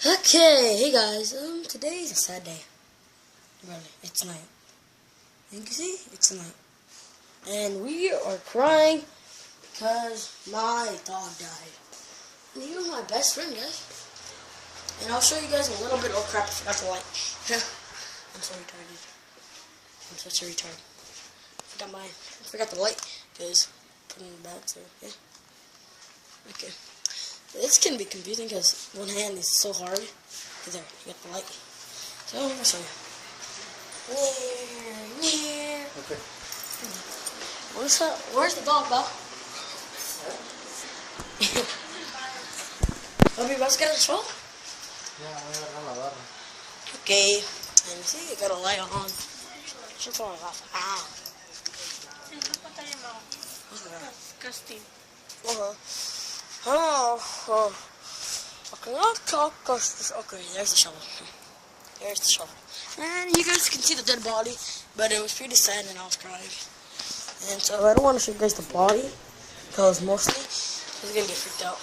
Okay, hey guys, today's a sad day. Really, it's night. You can see, it's night. And we are crying because my dog died. And he was my best friend, guys. And I'll show you guys a little bit. Oh crap, I forgot the light. I'm so retarded. I'm such a retard. I forgot the light, because putting it back, so yeah. Okay. This can be confusing because one hand is so hard. There, you got the light. So, I'll show you. Okay. Where's the dog, Belle? Are we about to get a show? Yeah, voy a agarrar la barra. Okay. And see, you got a light on. Shut on off. Ah. Disgusting. Okay, there's the shovel. There's the shovel. And you guys can see the dead body, but it was pretty sad and I was crying. And so I don't want to show you guys the body, because mostly he's going to get freaked out.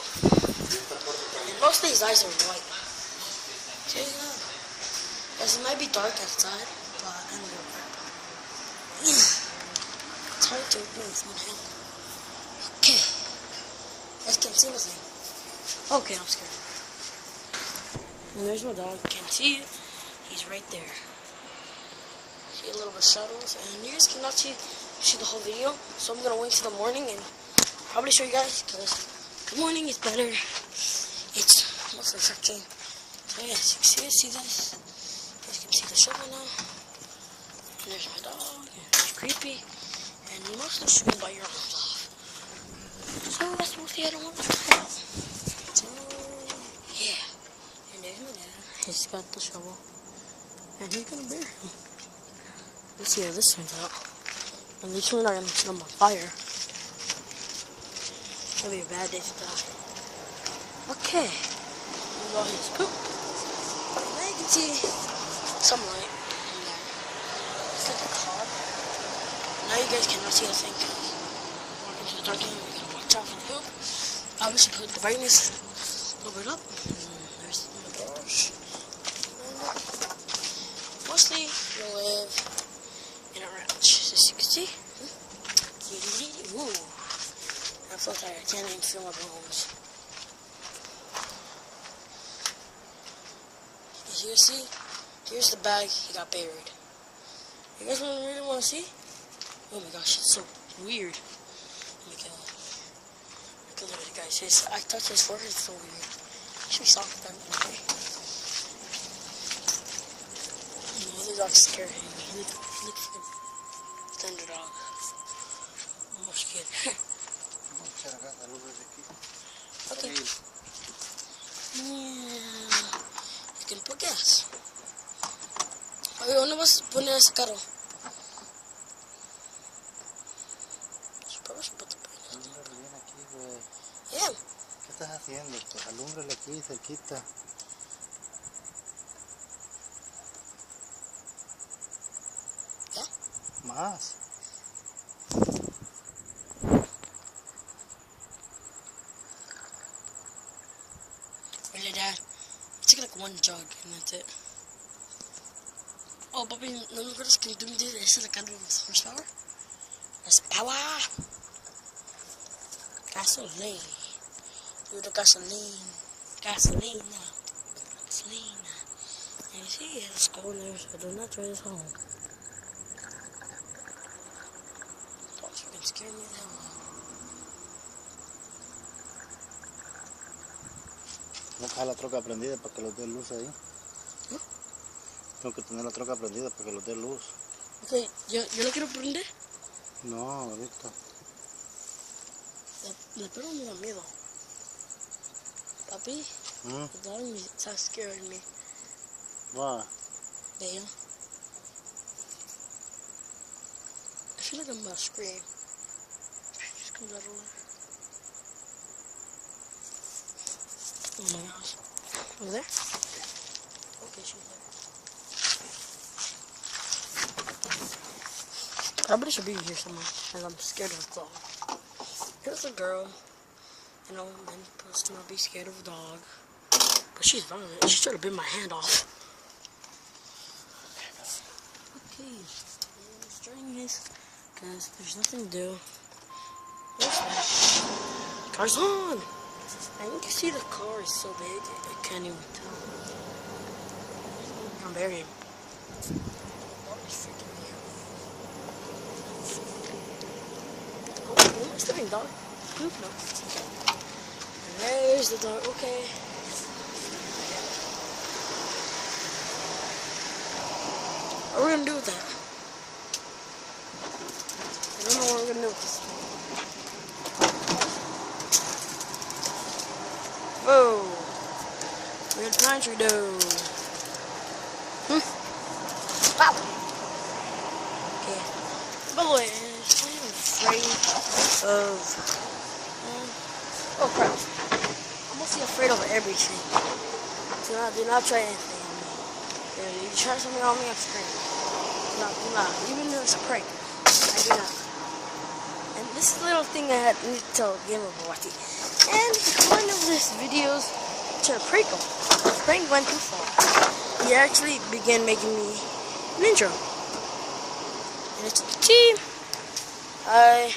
And mostly his eyes are white. So yeah. Yes, it might be dark outside, but I don't know. It's hard to open with one hand. Okay. You guys can't see nothing. Okay, I'm scared. And there's my dog. Can't see it. He's right there. See a little bit of shadows, and you guys cannot see the whole video. So I'm gonna wait till the morning and probably show you guys, because the morning is better. It's most refreshing. So yes, you can see this. You guys can see the shovel now. And there's my dog. And it's creepy. And you mostly should bite your arms off. So that's mostly I don't want to talk about. So yeah. And there's my dad. He's got the shovel. And he's gonna bury him. Let's see how this turns out. At least we're not gonna set him on fire. That'll be a bad day to die. Okay. Here's all his poop. And now you can see some light in there. It's like a car. Now you guys cannot see the thing. Walk into the dark room, we gotta watch out for the poop. Obviously put the brightness a little bit up. And there's the doors. Mostly we live in a ranch, as you can see. Ooh, I'm so tired. I can't even feel my bones. As you can see, here's the bag he got buried. You guys really want to see? Oh my gosh, it's so weird. Oh my god. Look at it, guys. I touched his forehead. It's so weird. It should be soft then. Okay. The dog's scared. He looked for the underdog. Almost scared. Okay. Yeah. You can put gas. Oye, ¿dónde vas a poner ese carro? Yeah. ¿Qué estás haciendo? Pues alúmbrale aquí cerquita. ¿Ya? Más. Really, Dad? I took like one jug and that's it. Oh, papi, ¿no me acuerdas que tú me dices esa es la carga de horsepower? That's power. Gasoline. Do the gasoline. Gasolina. Gasolina. And you see, it's cold there, so do not try this home. Thought you could scare me the hell out. Tengo que dejar la troca prendida para que los dé luz ahí. ¿Eh? Tengo que tener la troca prendida para que los dé luz. Ok, ¿yo la quiero prender? No, ahorita. La perro me da miedo. Papi, the dog está scaring me. Va. Damn. I feel like I'm about to scream. Just comes out of nowhere. Oh my gosh. Over there? Okay, she's there. Probably should be here somewhere, and I'm scared of the dog. Here's a girl. You know, men supposed to not be scared of a dog. But she's violent. She's trying to bit my hand off. Okay, let's trying this because there's nothing to do. Where's that? Car's on! And you can see the car is so big, I can't even tell. I'm burying him. Oh, he's freaking me out. Oh, what am I stepping, dog? Poop, no. And there's the door, okay. What are we gonna do with that? I don't know what we're gonna do with this. Whoa! We're at pine tree dough. Wow! Okay. By the way, I'm afraid of. Oh crap! I'm mostly afraid of everything. Do not try anything on me. If you try something on me, I'm screaming. Do not. Even if it's a prank, I do not. And this little thing I need to tell Gamer Bawati. And the point of this video is to prank him. The prank went too far. He actually began making me an intro. And it's the team. I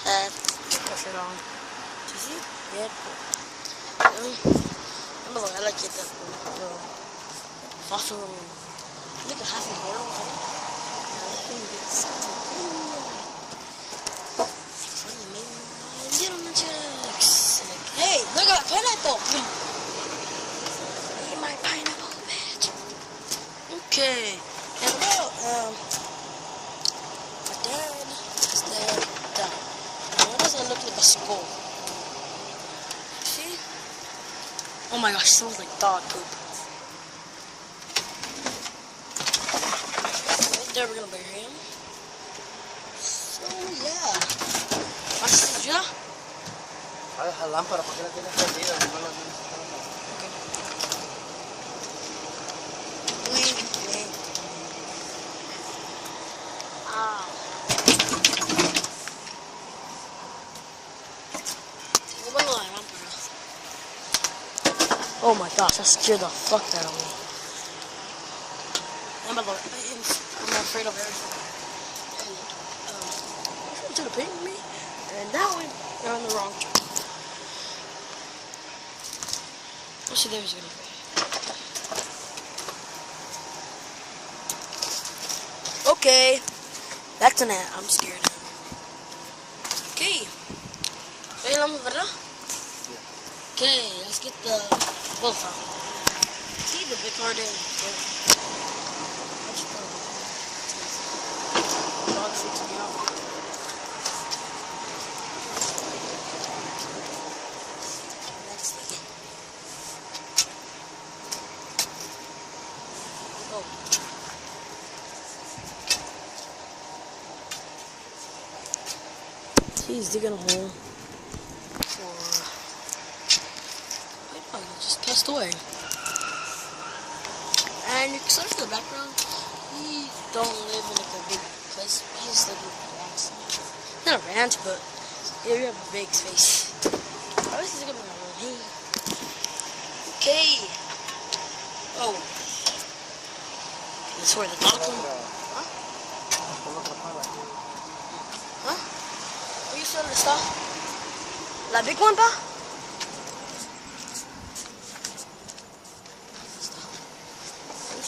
have push it on. Do you see? Yeah. I like it. Fossil. Look at half a world. Hey, look at that pineapple! Eat my pineapple, bitch. Okay, and well, my dad is there. Why does it look like a skull? See? Oh my gosh, it smells like dog poop. Right there, we're gonna bury him. So yeah. ¿Vas a ayudar? A dejar lámpara, ¿por qué la tienes prendida? No la Oh my gosh, that scared the fuck out of me. I'm afraid of everything. And, to the pig me, and now we're on the wrong track. Let's see, there's gonna be. Okay, back to that. I'm scared. Okay. Okay, let's get the wolf out. See the big car there? Dog freaks me out. Next thing. Oh. He's digging a hole for. Oh, he just passed away. And you can see in the background, he don't live in like a big place. He just lives in a ranch. Not a ranch, but yeah, we have a big space. I was thinking about it. Hey. Okay. Oh. That's where the dog come. Huh? Huh? Are you selling the stuff? La big one, pa?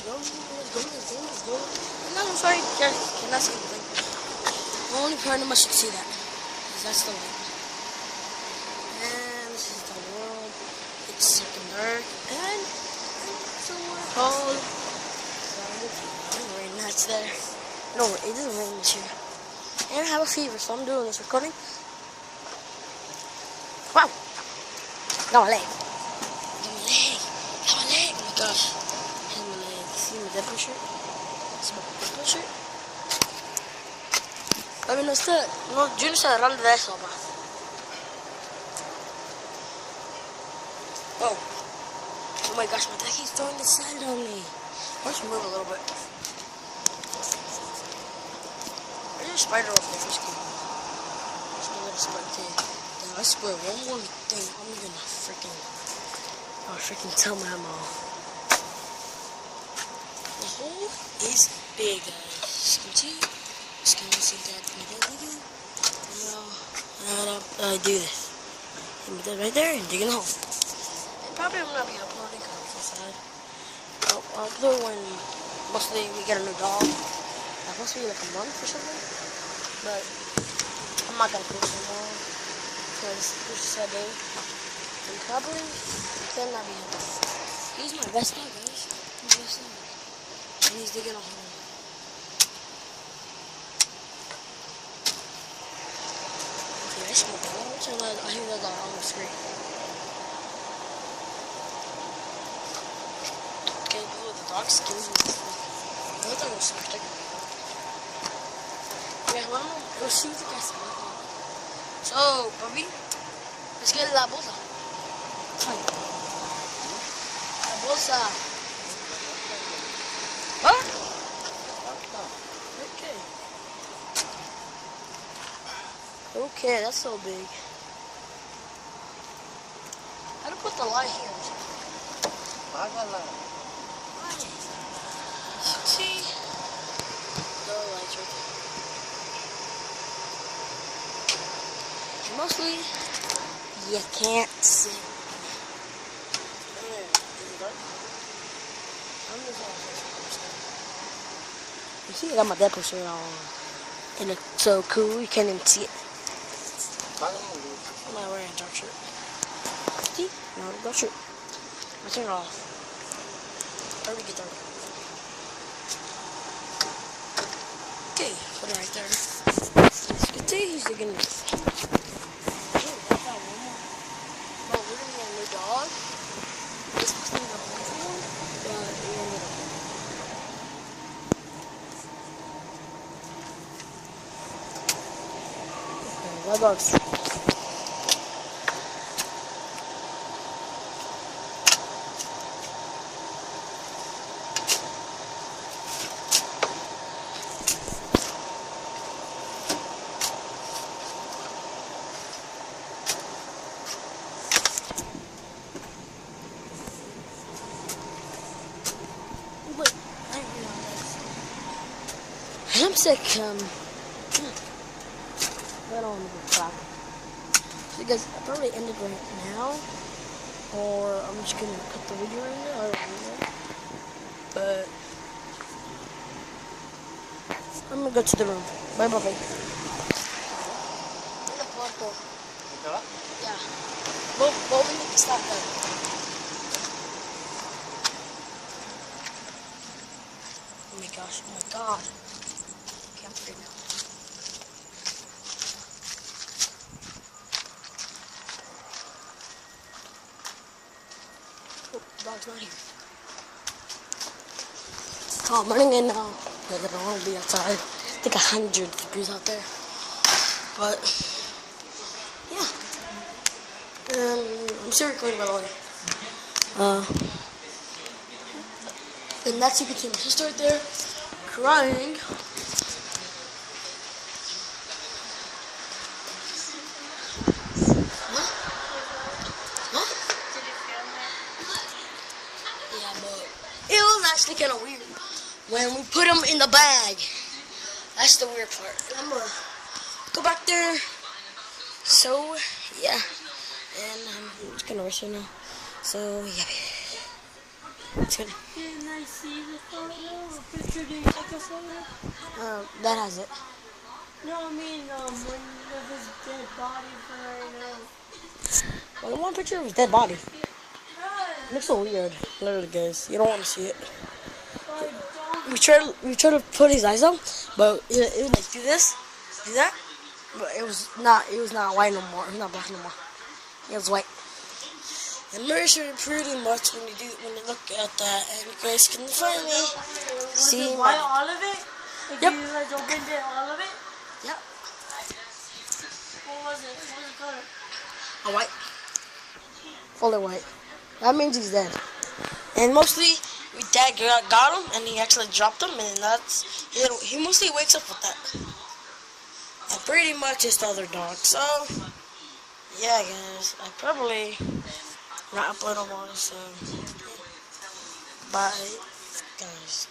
Let's go. No, I'm sorry. Yeah, cannot see anything. Only pretty much can see that. Because that's the light. And this is the world. It's second dark. And somewhere called. Rain. That's there. No, it doesn't rain this year. And I have a fever, so I'm doing this recording. Wow. Got my leg. Got my leg. Oh my gosh. See my Deadpool shirt? It's my Deadpool shirt. I mean, yo no sé agarrarle de eso, pa. Oh. Oh my gosh, my dad keeps throwing the sand on me. Why don't you move a little bit? There's a spider over there. Just kidding. There's no little spider too. Damn, I swear, one more thing, I'm gonna freaking I'll freaking tell my mom. The hole is big, guys. As you can see, just gonna see that video. I do this. And put that right there and dig in the hole. And probably I'm not be uploading because I'm so sad. I'll upload when mostly we get a new dog. That's supposed to be like a month or something. But I'm not gonna post anymore because it's just a day. And probably then not be happy. He's my best dog, guys. He's my best dog. And he's digging a hole. Okay, I see the dog. I hear the dog on the screen. Okay, the dog skins me. I thought it was super sticker. Yeah, well, we'll see what the guys say. So, Bobby, let's get la bolsa. La bolsa. Huh? Okay. Okay, that's so big. How to put the light here? Págala. See? The lights right there. And mostly, you can't see. You see, I got my dad poster on. And it's so cool, you can't even see it. I'm not wearing a dark shirt. See? No, dark shirt. I turn it off. Already get dark. Okay, put it right there. You can see he's digging this. Well, we're gonna get a new dog. This was the one, but we're gonna get a that dog's wait, I realized I'm sick, I don't want to be clapping. Because I probably ended right now, or I'm just gonna cut the video right now. I don't know. But I'm gonna go to the room. Bye, bye. Yeah. Well, we need to stop that. Oh my gosh! Oh my god! Okay, I'm free now. Oh, the dog's not here. Oh, I'm running in now. I don't want to be outside. It's like 100 degrees out there. But, yeah. I'm still recording, by the way. And that's, you can see my sister right there, crying. Yeah, but it was actually kind of weird when we put them in the bag. That's the weird part. I'm gonna go back there. So, yeah. And I'm just gonna rush her now. So, yeah. It's good. Can I see the photo? A picture? Did you take a photo? That has it. No, I mean, one of his dead body for right now. Well, I want a picture of his dead body. Right. It looks so weird. Literally, guys. You don't want to see it. I don't. We tried to put his eyes on, but it would like do this, do that, but it was not white no more. It was not black no more. It was white. And mercy pretty much when you look at that, and you guys can finally see Why my, all of it? Like Yep. you guys opened it, all of it? yeah, What was it? What was the color? a white, fully white. That means he's dead. And mostly, my dad got him, and he actually dropped him, and that's he mostly wakes up with that. And pretty much it's the other dog. So, yeah, guys, I probably Not upload them all, so bye, guys.